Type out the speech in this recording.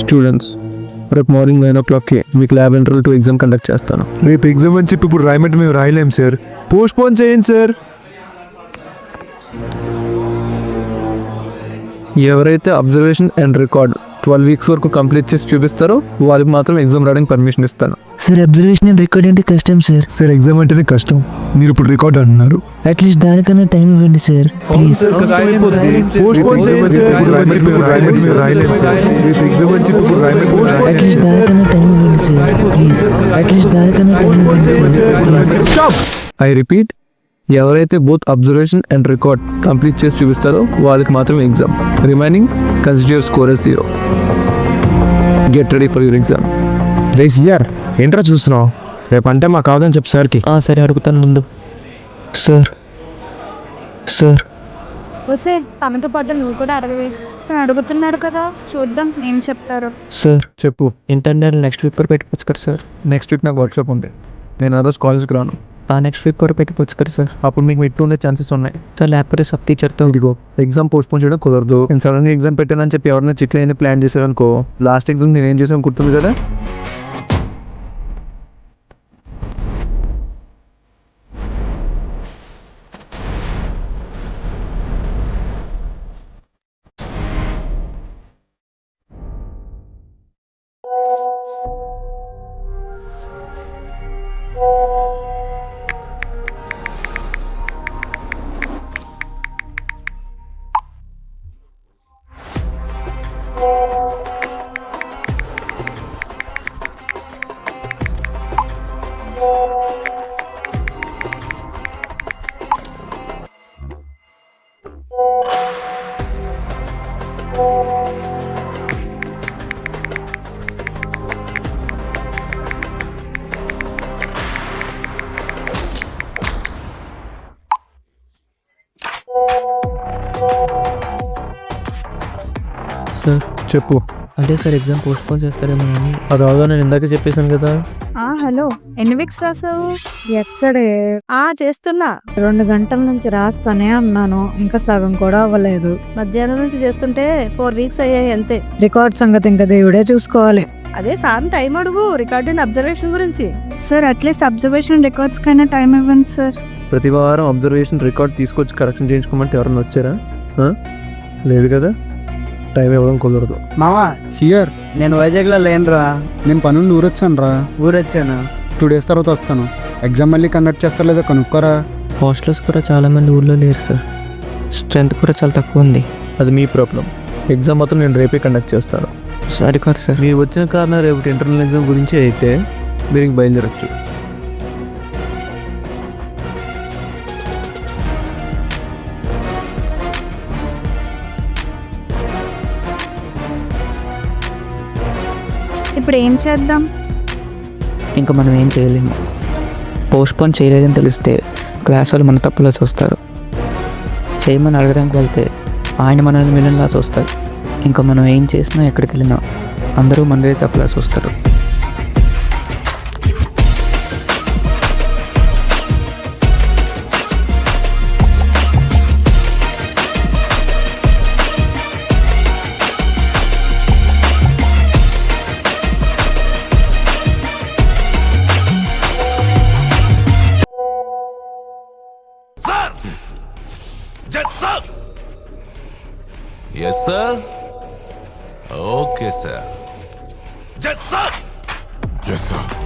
Students, రేపు morning 9 o'clockకి మీకు lab interview 2 exam conduct చేస్తాను. రేపు ఎగ్జామ్ అని చెప్పి ఇప్పుడు రాయమంటే మేము రాయలేం సార్. పోస్ట్ పోన్ చేయండి సార్. ఎవరైతే అబ్జర్వేషన్ అండ్ రికార్డ్ 12 weeks వరకు కంప్లీట్ చేసి చూపిస్తారో వాళ్ళకి మాత్రం ఎగ్జామ్ రాయడానికి పర్మిషన్ ఇస్తాను. సార్ అబ్జర్వేషన్ అండ్ రికార్డ్ అంటే కష్టం సార్. సార్ ఎగ్జామ్ అంటేనే కష్టం, మీరు ఇప్పుడు రికార్డ్ అంటున్నారు. అట్లీస్ట్ దానికన్నా టైం ఇవ్వండి సార్ ప్లీజ్. పోస్ట్ పోన్ చేయండి సార్. ఇప్పుడు రాయమంటే మేము రాయలేం సార్. రేపు ఎగ్జామ్ అని చెప్పి ఇప్పుడు రాయమంటే అట్లీస్ట్ దానికన్నా టైం ఇవ్వండి సార్ ప్లీజ్. అట్లీస్ట్ దానికన్నా టైం ఇవ్వండి సార్. స్టాప్. ఐ రిపీట్, ఎవరైతే both observation and record complete చేసి చూపిస్తారో వాళ్ళకి మాత్రం exam. Remaining consider score as 0. Get ready for your exam. Ray CR, ఏంట్రా చూస్తున్నావు? రేపు అంటే మాకు కావదని చెప్పు సార్కి. సరే అడుగుతాను ముందు. సార్ సార్ వస్తే తనతో పాటు నువ్వు కూడా అడగవే. తను అడుగుతున్నాడు కదా, చూద్దాం ఏం చెప్తారో. సార్ చెప్పు. ఇంటర్నల్ నెక్స్ట్ వీక్ కూడా పెట్టుకోవచ్చు కదా సార్. నెక్స్ట్ వీక్ నాకు వర్క్షాప్ ఉంది, నేను ఆ రోజు కాలేజ్కి రాను. నెక్స్ట్ వీక్ కూడా పెట్టుకోవచ్చు కదా సార్. అప్పుడు మీకు మిడ్ ఉండే ఛాన్సెస్ ఉన్నాయి. సార్ లేకపోతే సబ్ టీచర్తో ఇదిగో ఎగ్జామ్ పోస్ట్ పోన్ చేయడం కుదరదు. నేను సడన్గా ఎగ్జామ్ పెట్టానని చెప్పి ఎవరైనా చిట్లు అయినా ప్లాన్ చేశారనుకో, లాస్ట్ ఎగ్జామ్ నేను ఏం చేసాను గుర్తుంది కదా. సార్ చెప్పు. అంటే సార్ ఎగ్జామ్ పోస్ట్ పోన్ చేస్తారేమో అని. అది అవగా నేను ఇందాకే చెప్పేశాను కదా. హలో, ఎన్ని వీక్స్ రాసావు? ఎక్కడే చేస్తున్నా. 2 గంటల నుంచి రాస్తానే అన్నాను, ఇంకా సగం కూడా అవ్వలేదు. మధ్యాహ్నం నుంచి చేస్తుంటే 4 weeks అయ్యాయి అంతే. రికార్డ్ సంగతి ఇంకా దేవుడే చూసుకోవాలి. అదే సార్ టైం అడుగు రికార్డ్ అండ్ అబ్జర్వేషన్ గురించి. సార్ అట్లీస్ట్ అబ్జర్వేషన్ రికార్డ్స్ కైనా టైం ఇవ్వండి సార్. ప్రతి వారం అబ్జర్వేషన్ రికార్డ్ తీసుకొచ్చి కరెక్షన్ చేయించుకోమంటే ఎవరైనా వచ్చారా? లేదు కదా, టైం ఇవ్వడం కుదరదు. మావా సిఆర్, నేను వైజాగ్లో లేనురా. నేను పనుండి ఊరొచ్చాను రా. ఊరొచ్చాను. 2 days తర్వాత వస్తాను. ఎగ్జామ్ మళ్ళీ కండక్ట్ చేస్తారో లేదో కనుక్కోరా. హాస్టల్స్ కూడా చాలా మంది ఊళ్ళో లేరు సార్. స్ట్రెంత్ కూడా చాలా తక్కువ ఉంది. అది మీ ప్రాబ్లం. ఎగ్జామ్ మాత్రం నేను రేపే కండక్ట్ చేస్తాను. సారీ కాదు సార్. మీరు వచ్చిన కారణం రేపు ఇంటర్నల్ ఎగ్జామ్ గురించి అయితే మీరు ఇంక బయలుదేరచ్చు. ఇప్పుడు ఏం చేద్దాం? ఇంకా మనం ఏం చేయలేము. పోస్ట్ పోన్ చేయలేదని తెలిస్తే క్లాస్ వాళ్ళు మన తప్పులా చూస్తారు. చేయమని అడగడానికి వెళ్తే ఆయన మనల్ని విలన్లా చూస్తారు. ఇంకా మనం ఏం చేసినా ఎక్కడికి వెళ్ళినా అందరూ మనదే తప్పులా చూస్తారు. Yes, sir. Okay, sir. Yes, sir. Yes, sir.